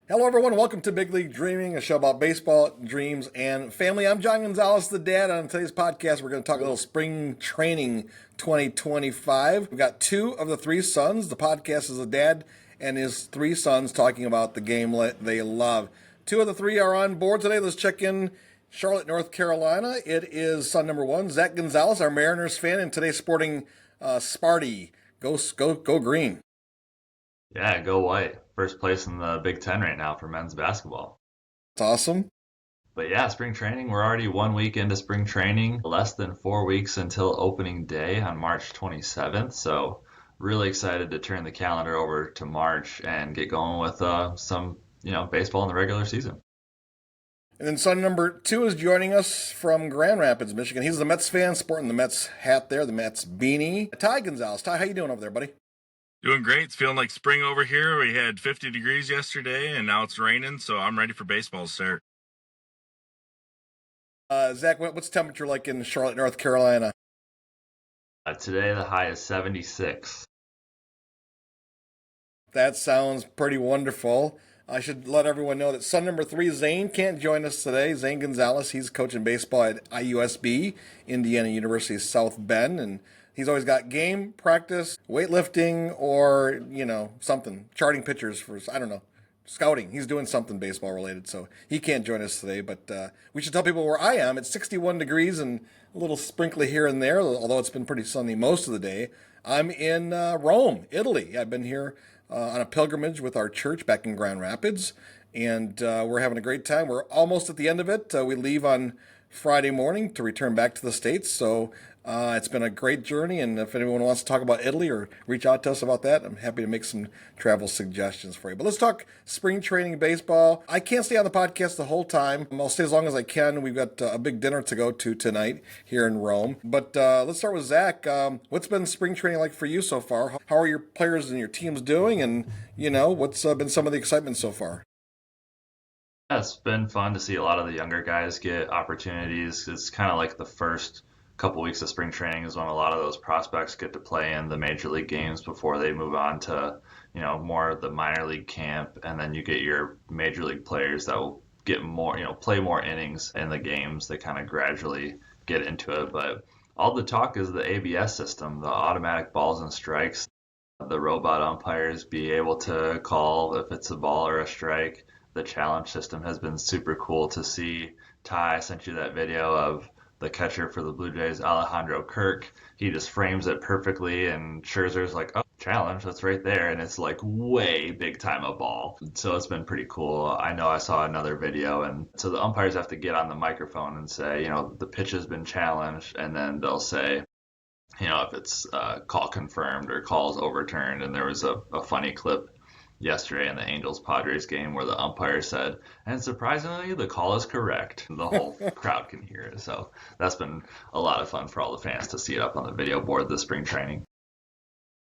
Hello, everyone. Welcome to Big League Dreaming, a show about baseball, dreams, and family. I'm John Gonzalez, the dad. On today's podcast, we're going to talk a little spring training 2025. We've got two of the three sons. The podcast is a dad and his three sons talking about the game they love. Two of the three are on board today. Let's check in Charlotte, North Carolina. It is son number one, Zak Gonzalez, our Mariners fan, and today sporting Sparty. Go green. Yeah, go white. First place in the Big Ten right now for men's basketball. It's awesome. But yeah, spring training, we're already 1 week into spring training, less than 4 weeks until opening day on March 27th. So really excited to turn the calendar over to March and get going with some, baseball in the regular season. And then son number two is joining us from Grand Rapids, Michigan. He's the Mets fan, sporting the Mets hat there, the Mets beanie. Ty Gonzalez. Ty, how you doing over there, buddy? Doing great. It's feeling like spring over here. We had 50 degrees yesterday, and now it's raining, so I'm ready for baseball to start. Zach, what's the temperature like in Charlotte, North Carolina? Today, the high is 76. That sounds pretty wonderful. I should let everyone know that son number three, Zane, can't join us today. Zane Gonzalez, he's coaching baseball at IUSB, Indiana University South Bend, and he's always got game, practice, weightlifting, or, something. Charting pitchers for, I don't know, scouting. He's doing something baseball related, so he can't join us today. But we should tell people where I am. It's 61 degrees and a little sprinkly here and there, although it's been pretty sunny most of the day. I'm in Rome, Italy. I've been here on a pilgrimage with our church back in Grand Rapids, and we're having a great time. We're almost at the end of it. We leave on Friday morning to return back to the States, so it's been a great journey, and if anyone wants to talk about Italy or reach out to us about that, I'm happy to make some travel suggestions for you. But let's talk spring training baseball. I can't stay on the podcast the whole time. I'll stay as long as I can. We've got a big dinner to go to tonight here in Rome. But let's start with Zach. What's been spring training like for you so far? How are your players and your teams doing? And, what's been some of the excitement so far? Yeah, it's been fun to see a lot of the younger guys get opportunities. It's kind of like the first couple weeks of spring training is when a lot of those prospects get to play in the major league games before they move on to, more of the minor league camp. And then you get your major league players that will get more, play more innings in the games. They kind of gradually get into it. But all the talk is the ABS system, the automatic balls and strikes. The robot umpires be able to call if it's a ball or a strike. The challenge system has been super cool to see. Ty, I sent you that video of the catcher for the Blue Jays, Alejandro Kirk. He just frames it perfectly, and Scherzer's like, oh, challenge, that's right there. And it's like way big time a ball. So it's been pretty cool. I know I saw another video, and so the umpires have to get on the microphone and say, the pitch has been challenged, and then they'll say, if it's call confirmed or calls overturned. And there was a funny clip yesterday in the Angels Padres game where the umpire said, and surprisingly, the call is correct. The whole crowd can hear it. So that's been a lot of fun for all the fans to see it up on the video board this spring training.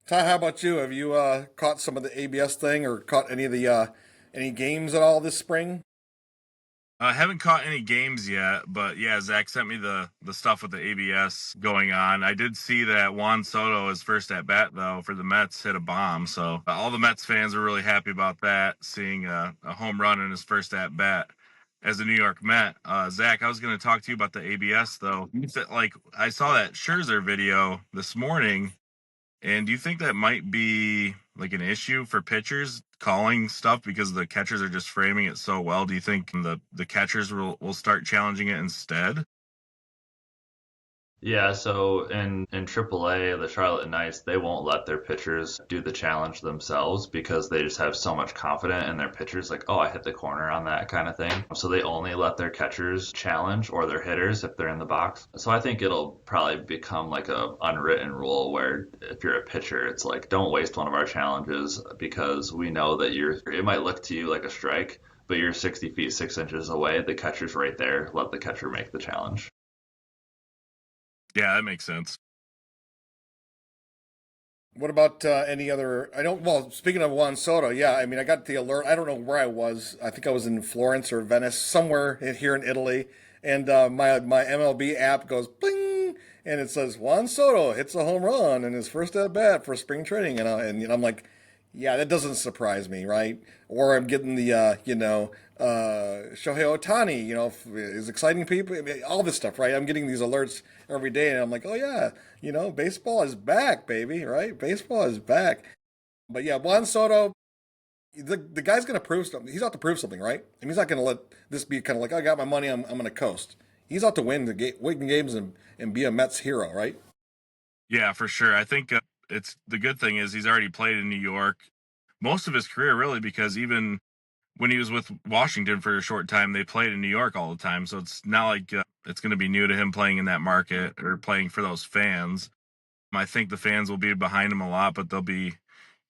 Ty, how about you? Have you caught some of the ABS thing or caught any of the any games at all this spring? I haven't caught any games yet, but yeah, Zach sent me the stuff with the ABS going on. I did see that Juan Soto, his first at bat though for the Mets, hit a bomb. So all the Mets fans are really happy about that, seeing a home run in his first at bat as a New York Met. Zach, I was going to talk to you about the ABS though. Like I saw that Scherzer video this morning. And do you think that might be like an issue for pitchers calling stuff because the catchers are just framing it so well? Do you think the catchers will start challenging it instead? Yeah, so in AAA, the Charlotte Knights, they won't let their pitchers do the challenge themselves because they just have so much confidence in their pitchers, like, oh, I hit the corner on that kind of thing. So they only let their catchers challenge or their hitters if they're in the box. So I think it'll probably become like a unwritten rule where if you're a pitcher, it's like, don't waste one of our challenges because we know that it might look to you like a strike, but you're 60 feet, 6 inches away. The catcher's right there. Let the catcher make the challenge. Yeah, that makes sense. What about any other? I don't. Well, speaking of Juan Soto, yeah. I mean, I got the alert. I don't know where I was. I think I was in Florence or Venice, somewhere here in Italy, and my MLB app goes bling, and it says Juan Soto hits a home run in his first at bat for spring training, and I'm like, Yeah, that doesn't surprise me, right? Or I'm getting the, Shohei Ohtani, is exciting people, I mean, all this stuff, right? I'm getting these alerts every day, and I'm like, oh yeah, baseball is back, baby, right? Baseball is back. But yeah, Juan Soto, the guy's going to prove something. He's out to prove something, right? I mean, he's not going to let this be kind of like, I got my money, I'm going to coast. He's out to win games and be a Mets hero, right? Yeah, for sure. I think it's the good thing is he's already played in New York most of his career, really, because even when he was with Washington for a short time, they played in New York all the time. So it's not like it's going to be new to him playing in that market or playing for those fans. I think the fans will be behind him a lot, but they'll be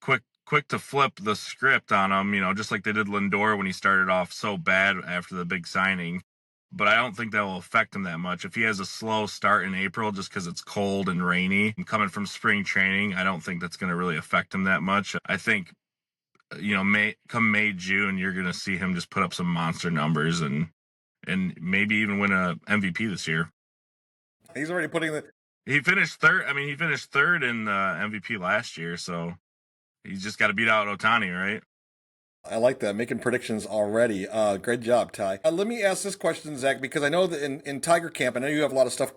quick to flip the script on him, just like they did Lindor when he started off so bad after the big signing. But I don't think that will affect him that much. If he has a slow start in April just because it's cold and rainy and coming from spring training, I don't think that's going to really affect him that much. I think May, June, you're going to see him just put up some monster numbers and maybe even win a MVP this year. He's already putting the. He finished third. I mean, he finished third in MVP last year, so he's just got to beat out Ohtani, right? I like that, making predictions already. Great job, Ty. Let me ask this question, Zach, because I know that in Tiger Camp, I know you have a lot of stuff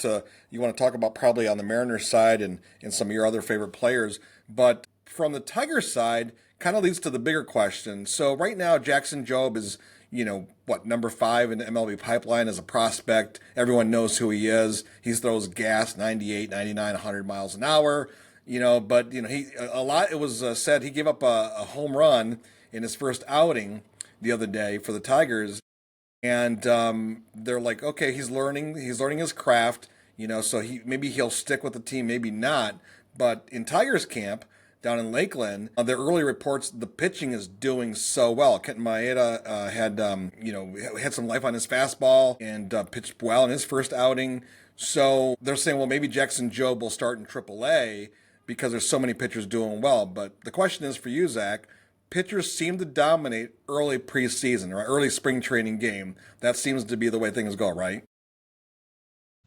you want to talk about probably on the Mariners side and some of your other favorite players. But from the Tiger side, kind of leads to the bigger question. So right now, Jackson Jobe is, number 5 in the MLB pipeline as a prospect. Everyone knows who he is. He throws gas 98, 99, 100 miles an hour. But it was said he gave up a home run in his first outing the other day for the Tigers, and they're like, okay, he's learning his craft, so maybe he'll stick with the team, maybe not. But in Tigers camp down in Lakeland, their early reports, the pitching is doing so well. Kenton Maeda had some life on his fastball and pitched well in his first outing. So they're saying, well, maybe Jackson Jobe will start in AAA because there's so many pitchers doing well. But the question is for you, Zach. Pitchers seem to dominate early preseason or early spring training game. That seems to be the way things go, right?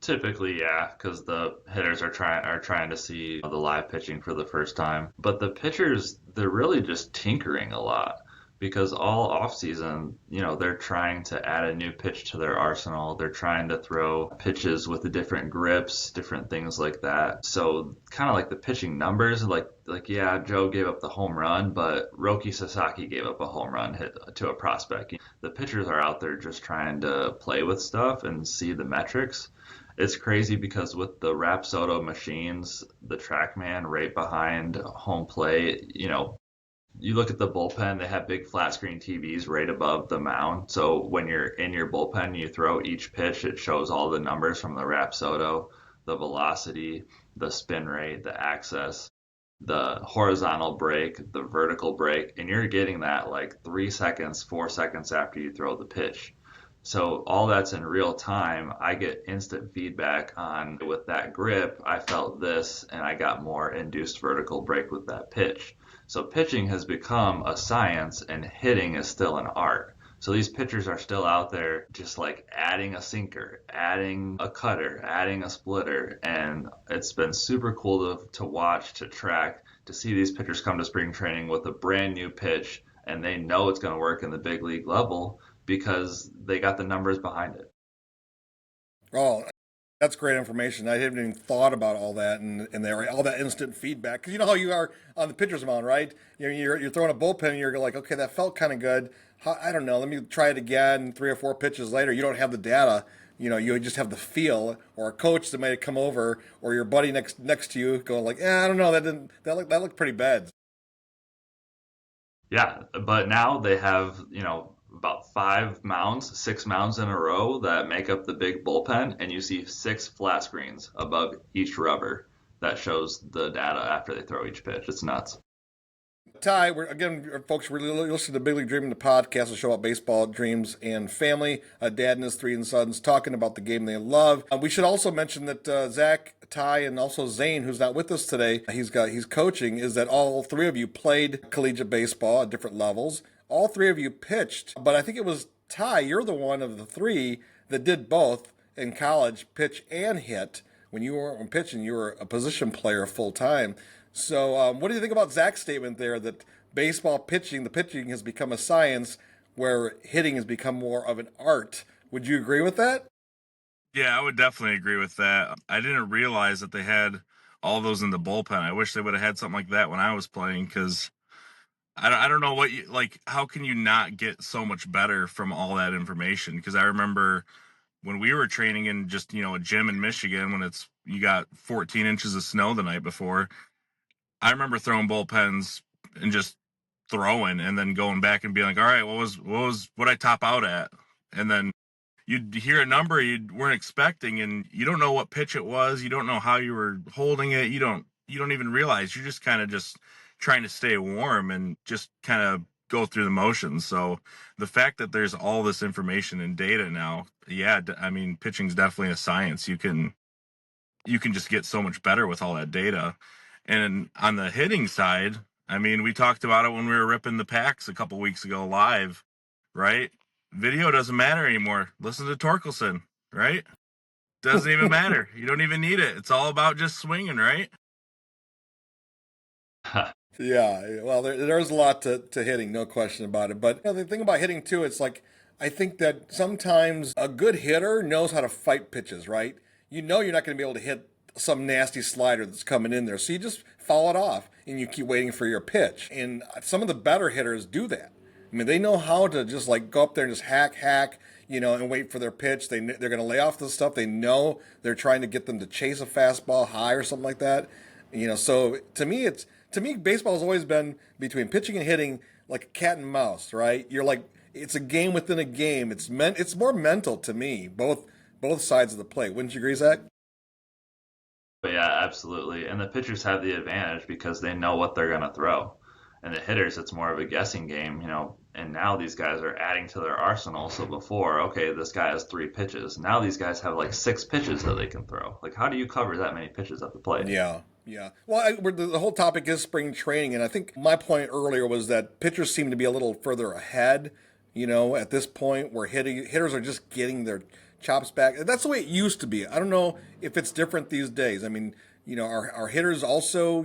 Typically, yeah, because the hitters are trying to see the live pitching for the first time. But the pitchers, they're really just tinkering a lot because all offseason, they're trying to add a new pitch to their arsenal. They're trying to throw pitches with the different grips, different things like that. So kind of like the pitching numbers, like yeah, Joe gave up the home run, but Roki Sasaki gave up a home run hit to a prospect. The pitchers are out there just trying to play with stuff and see the metrics. It's crazy because with the Rapsodo machines, the TrackMan right behind home plate, you look at the bullpen, they have big flat screen TVs right above the mound. So when you're in your bullpen, you throw each pitch, it shows all the numbers from the Rapsodo, the velocity, the spin rate, the axis, the horizontal break, the vertical break, and you're getting that like 3 seconds, 4 seconds after you throw the pitch. So all that's in real time. I get instant feedback on with that grip, I felt this and I got more induced vertical break with that pitch. So pitching has become a science and hitting is still an art. So these pitchers are still out there just like adding a sinker, adding a cutter, adding a splitter. And it's been super cool to watch, to track, to see these pitchers come to spring training with a brand new pitch and they know it's going to work in the big league level because they got the numbers behind it. Oh, that's great information. I haven't even thought about all that and there all that instant feedback. Because you know how you are on the pitcher's mound, right? You're throwing a bullpen and you're like, okay, that felt kind of good. I don't know. Let me try it again. 3 or 4 pitches later, you don't have the data. You just have the feel, or a coach that might come over, or your buddy next to you going like, I don't know, that looked pretty bad. Yeah, but now they have, about 5 mounds, 6 mounds in a row that make up the big bullpen, and you see 6 flat screens above each rubber that shows the data after they throw each pitch. It's nuts. Ty, folks, we're listening to Big League Dreaming, the podcast, a show about baseball, dreams, and family. Dad and his 3 sons talking about the game they love. We should also mention that Zach, Ty, and also Zane, who's not with us today, he's coaching, is that all 3 of you played collegiate baseball at different levels. All 3 of you pitched, but I think it was Ty, you're the one of the 3 that did both in college, pitch and hit. When you weren't pitching, you were a position player full time. So, what do you think about Zach's statement there that baseball pitching, the pitching has become a science where hitting has become more of an art. Would you agree with that? Yeah, I would definitely agree with that. I didn't realize that they had all those in the bullpen. I wish they would have had something like that when I was playing, because I don't know what you like. How can you not get so much better from all that information? Because I remember when we were training in just, a gym in Michigan, when you got 14 inches of snow the night before, I remember throwing bullpens and just throwing and then going back and being like, all right, what I top out at? And then you'd hear a number you weren't expecting, and you don't know what pitch it was. You don't know how you were holding it. You don't even realize. You're just kind of just trying to stay warm and just kind of go through the motions. So the fact that there's all this information and data now, yeah, I mean, pitching's definitely a science. You can just get so much better with all that data. And on the hitting side, I mean, we talked about it when we were ripping the packs a couple weeks ago live, right? Video doesn't matter anymore. Listen to Torkelson, right? Doesn't even matter. You don't even need it. It's all about just swinging, right? Yeah, well, there's a lot to hitting, no question about it. But the thing about hitting too, it's like I think that sometimes a good hitter knows how to fight pitches, right? You know you're not going to be able to hit some nasty slider that's coming in there, so you just foul it off and you keep waiting for your pitch. And some of the better hitters do that. I mean, they know how to just like go up there and just hack, and wait for their pitch. They're going to lay off the stuff. They know they're trying to get them to chase a fastball high or something like that. So to me, baseball has always been between pitching and hitting like a cat and mouse, right? You're like it's a game within a game. It's more mental to me, both sides of the plate. Wouldn't you agree, Zach? But yeah, absolutely. And the pitchers have the advantage because they know what they're going to throw. And the hitters, it's more of a guessing game, and now these guys are adding to their arsenal. So before, okay, this guy has 3 pitches. Now these guys have like 6 pitches that they can throw. Like, how do you cover that many pitches at the plate? Yeah. Yeah. Well, the whole topic is spring training, and I think my point earlier was that pitchers seem to be a little further ahead, at this point where hitters are just getting their chops back. That's the way it used to be. I don't know if it's different these days. I mean, our hitters also,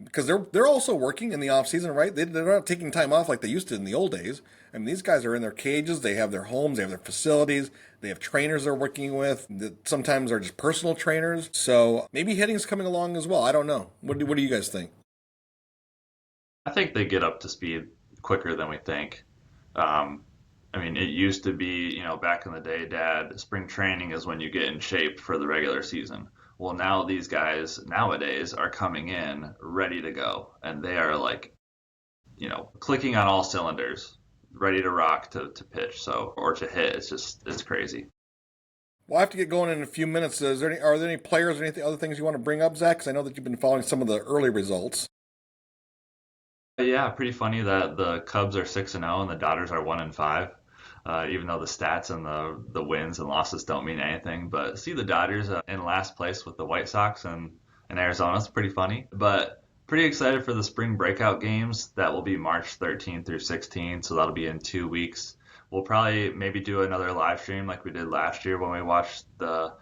because they're also working in the off season, right? They're not taking time off like they used to in the old days. I mean, these guys are in their cages. They have their homes. They have their facilities. They have trainers they're working with that sometimes are just personal trainers. So maybe hitting's coming along as well. I don't know. What do you guys think? I think they get up to speed quicker than we think. I mean, it used to be, back in the day, Dad, spring training is when you get in shape for the regular season. Well, now these guys nowadays are coming in ready to go, and they are like, clicking on all cylinders, ready to rock to pitch, or to hit. It's crazy. Well, I have to get going in a few minutes. Are there any players or anything other things you want to bring up, Zach? Because I know that you've been following some of the early results. Yeah, pretty funny that the Cubs are 6-0 and the Dodgers are 1-5. Even though the stats and the wins and losses don't mean anything. But see the Dodgers in last place with the White Sox and Arizona. It's pretty funny. But pretty excited for the Spring Breakout games. That will be March 13th through 16th, so that'll be in 2 weeks. We'll probably maybe do another live stream like we did last year when we watched the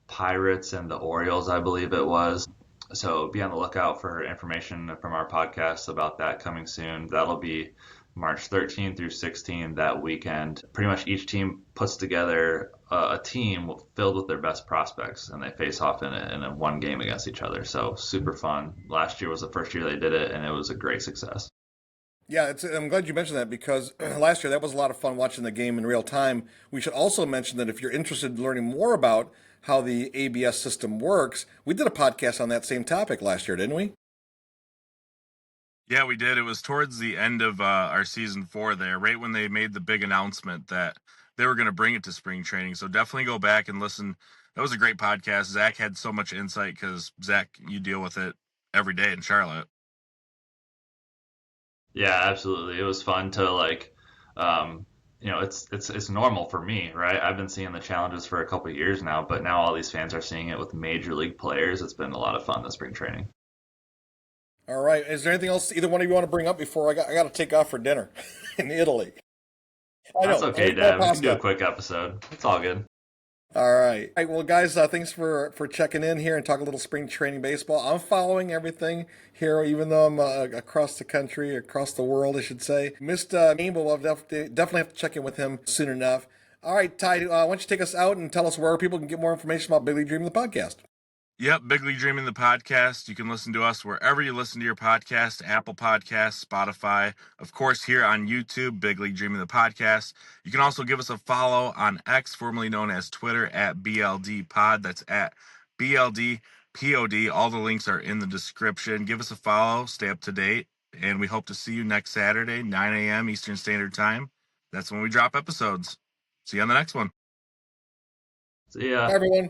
Pirates and the Orioles, I believe it was. So be on the lookout for information from our podcast about that coming soon. That'll be March 13th through 16th that weekend. Pretty much each team puts together a team filled with their best prospects, and they face off in a one game against each other. So super fun. Last year was the first year they did it, and it was a great success. Yeah, I'm glad you mentioned that because last year that was a lot of fun watching the game in real time. We should also mention that if you're interested in learning more about how the ABS system works, we did a podcast on that same topic last year, didn't we? Yeah, we did. It was towards the end of our season 4 there, right when they made the big announcement that they were going to bring it to spring training. So definitely go back and listen. That was a great podcast. Zach had so much insight because, Zach, you deal with it every day in Charlotte. Yeah, absolutely. It was fun to it's normal for me, right? I've been seeing the challenges for a couple of years now, but now all these fans are seeing it with major league players. It's been a lot of fun this spring training. All right. Is there anything else either one of you want to bring up before I got to take off for dinner in Italy? That's okay, Dad. We can do a quick episode. It's all good. All right. All right. Well, guys, thanks for checking in here and talk a little spring training baseball. I'm following everything here, even though I'm across the country, across the world, I should say. Missed game, but we'll definitely have to check in with him soon enough. All right, Ty, why don't you take us out and tell us where people can get more information about Big League Dreaming, the podcast? Yep, Big League Dreaming, the podcast. You can listen to us wherever you listen to your podcast, Apple Podcasts, Spotify, of course, here on YouTube, Big League Dreaming, the podcast. You can also give us a follow on X, formerly known as Twitter, at BLD Pod. That's at BLD POD. All the links are in the description. Give us a follow, stay up to date, and we hope to see you next Saturday, 9 a.m. Eastern Standard Time. That's when we drop episodes. See you on the next one. See ya. Bye, everyone.